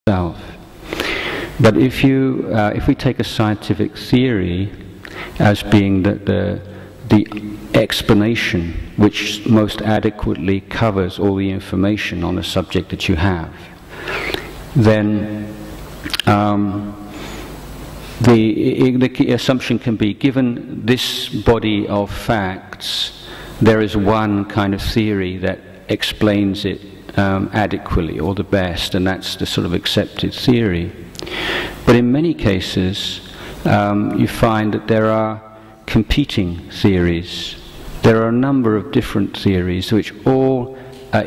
itself. But if we take a scientific theory as being the explanation which most adequately covers all the information on a subject that you have, then the assumption can be, given this body of facts, there is one kind of theory that explains it adequately or the best, and that's the sort of accepted theory. But in many cases, you find that there are competing theories. There are a number of different theories which all, at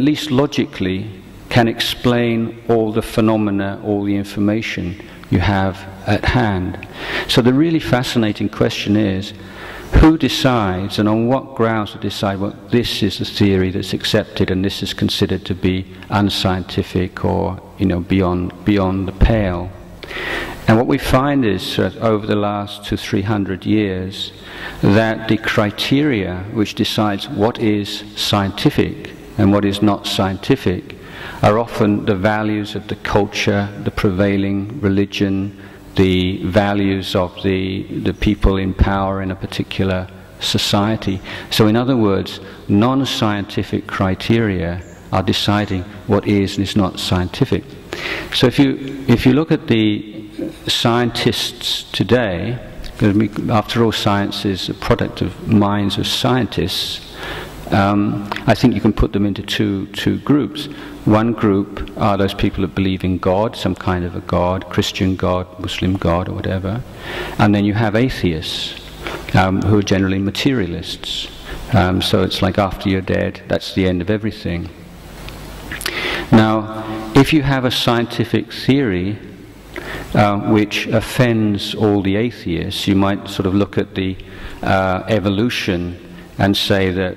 least logically, can explain all the phenomena, all the information you have at hand. So the really fascinating question is, who decides and on what grounds to decide, well, this is the theory that's accepted and this is considered to be unscientific or, you know, beyond the pale? And what we find is, over the last 200-300 years, that the criteria which decides what is scientific and what is not scientific are often the values of the culture, the prevailing religion, the values of the people in power in a particular society. So in other words, non-scientific criteria are deciding what is and is not scientific. So if you look at the scientists today, after all science is a product of minds of scientists, I think you can put them into two groups. One group are those people that believe in God, some kind of a God, Christian God, Muslim God, or whatever. And then you have atheists, who are generally materialists. So it's like after you're dead, that's the end of everything. Now, if you have a scientific theory which offends all the atheists, you might sort of look at the evolution and say that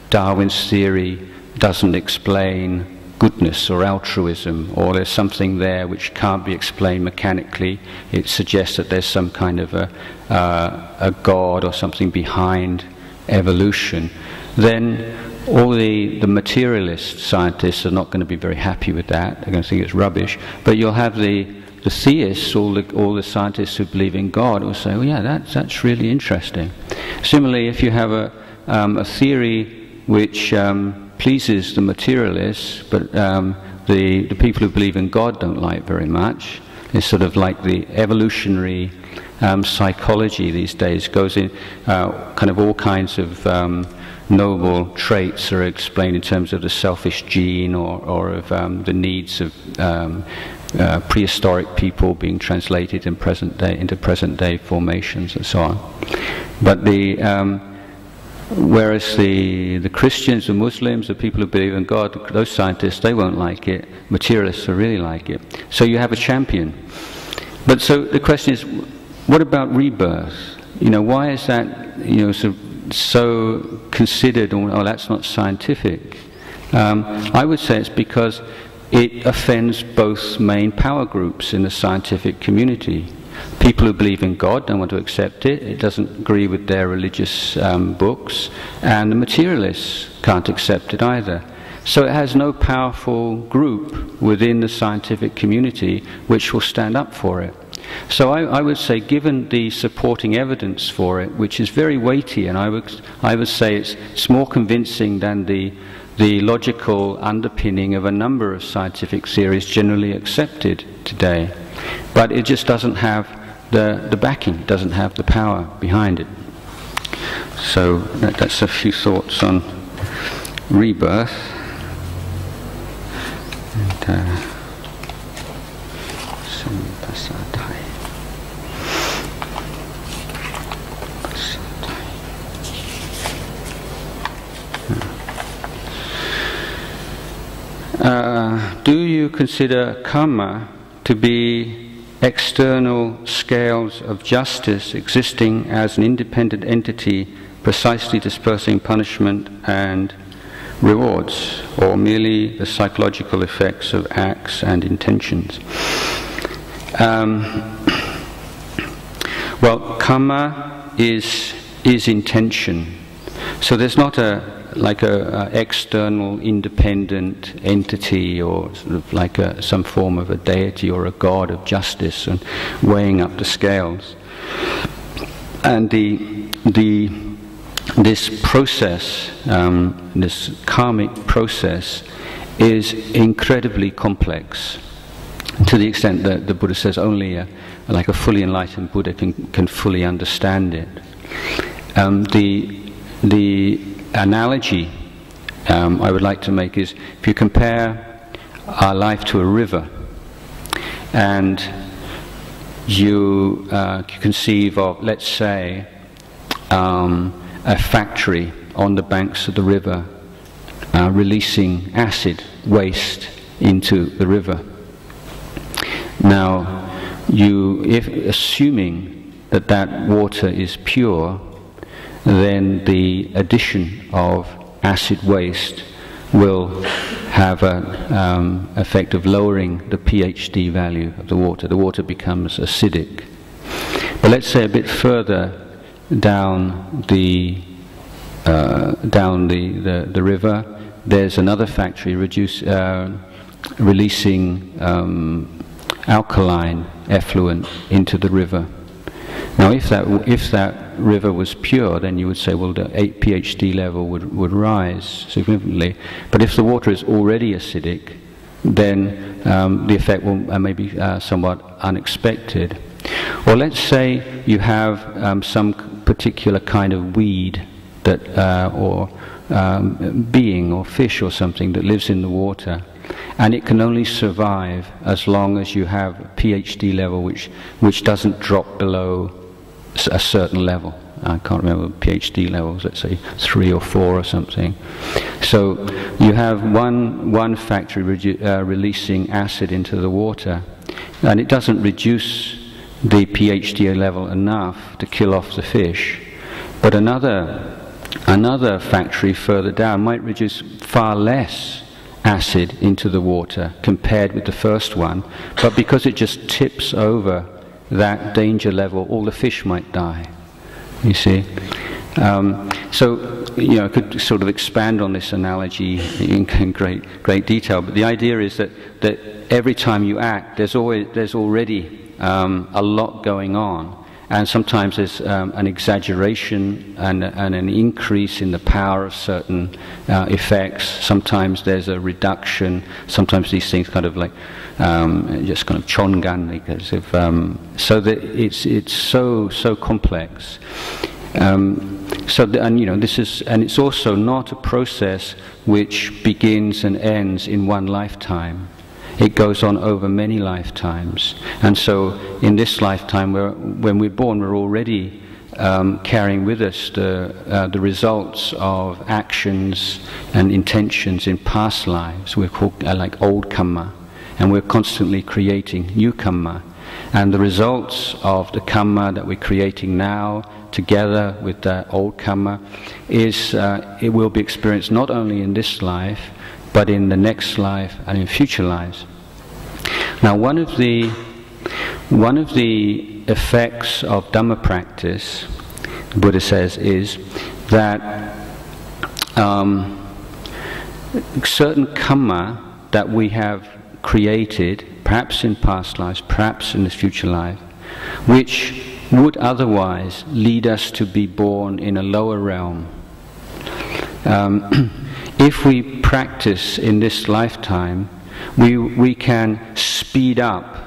Darwin's theory doesn't explain goodness or altruism, or there's something there which can't be explained mechanically. It suggests that there's some kind of a God or something behind evolution. Then all the materialist scientists are not going to be very happy with that. They're going to think it's rubbish. But you'll have the theists, all the scientists who believe in God, will say, well, yeah, that's really interesting. Similarly, if you have a theory which pleases the materialists, but the people who believe in God don't like very much, it's sort of like the evolutionary psychology these days goes in, kind of all kinds of noble traits are explained in terms of the selfish gene or of the needs of prehistoric people being translated in into present day formations and so on. But whereas the Christians, the Muslims, the people who believe in God, those scientists, they won't like it. Materialists will really like it. So you have a champion. But so the question is, what about rebirth? You know, why is that, you know, so considered, oh, that's not scientific? I would say it's because it offends both main power groups in the scientific community. People who believe in God don't want to accept it. It doesn't agree with their religious books. And the materialists can't accept it either. So it has no powerful group within the scientific community which will stand up for it. So I would say, given the supporting evidence for it, which is very weighty, and I would say it's more convincing than the logical underpinning of a number of scientific theories generally accepted today. But it just doesn't have the backing, doesn't have the power behind it. So that's a few thoughts on rebirth. Do you consider karma to be external scales of justice existing as an independent entity precisely dispersing punishment and rewards, or merely the psychological effects of acts and intentions? Well, karma is intention. So there's not a external independent entity, or sort of like some form of a deity or a god of justice, and weighing up the scales. And this process, this karmic process, is incredibly complex, to the extent that the Buddha says only a fully enlightened Buddha can fully understand it. The analogy I would like to make is, if you compare our life to a river, and you conceive of, let's say, a factory on the banks of the river releasing acid waste into the river. Now, assuming that water is pure, then the addition of acid waste will have an effect of lowering the pH-D value of the water. The water becomes acidic. But let's say a bit further down the river, there's another factory releasing alkaline effluent into the river. Now, if that river was pure, then you would say, well, the pH-D level would rise significantly. But if the water is already acidic, then the effect will maybe somewhat unexpected. Or let's say you have some particular kind of weed that, or being or fish or something that lives in the water, and it can only survive as long as you have a pH-D level which doesn't drop below a certain level. I can't remember pH-D levels, let's say 3 or 4 or something. So you have one factory releasing acid into the water, and it doesn't reduce the pH-D level enough to kill off the fish. But another factory further down might reduce far less acid into the water compared with the first one, but because it just tips over that danger level, all the fish might die, you see. So, I could sort of expand on this analogy in great detail, but the idea is that every time you act, there's already a lot going on, and sometimes there's an exaggeration and an increase in the power of certain effects. Sometimes there's a reduction. Sometimes these things kind of like just kind of chongan, so that it's so complex. It's also not a process which begins and ends in one lifetime. It goes on over many lifetimes, and so in this lifetime, when we're born, we're already carrying with us the results of actions and intentions in past lives. We're called like old karma, and we're constantly creating new karma. And the results of the karma that we're creating now, together with the old karma, it will be experienced not only in this life, but in the next life and in future lives. Now, one of the effects of Dhamma practice, the Buddha says, is that certain karma that we have created, perhaps in past lives, perhaps in this future life, which would otherwise lead us to be born in a lower realm. If we practice in this lifetime, we can speed up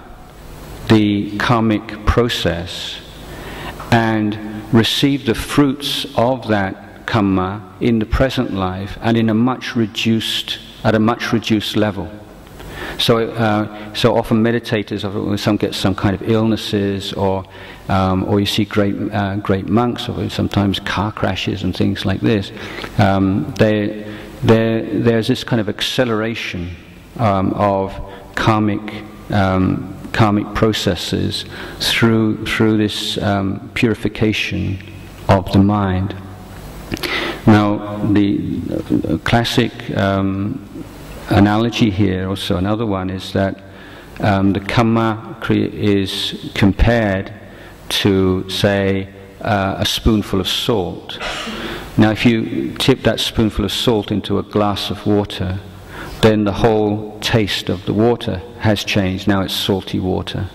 the karmic process and receive the fruits of that karma in the present life and in a much reduced level. So often meditators, some get some kind of illnesses, or you see great monks, or sometimes car crashes and things like this. There's this kind of acceleration of karmic processes through this purification of the mind. Now, the classic analogy here, also another one, is that the karma is compared to, say, a spoonful of salt. Now if you tip that spoonful of salt into a glass of water, then the whole taste of the water has changed. Now it's salty water.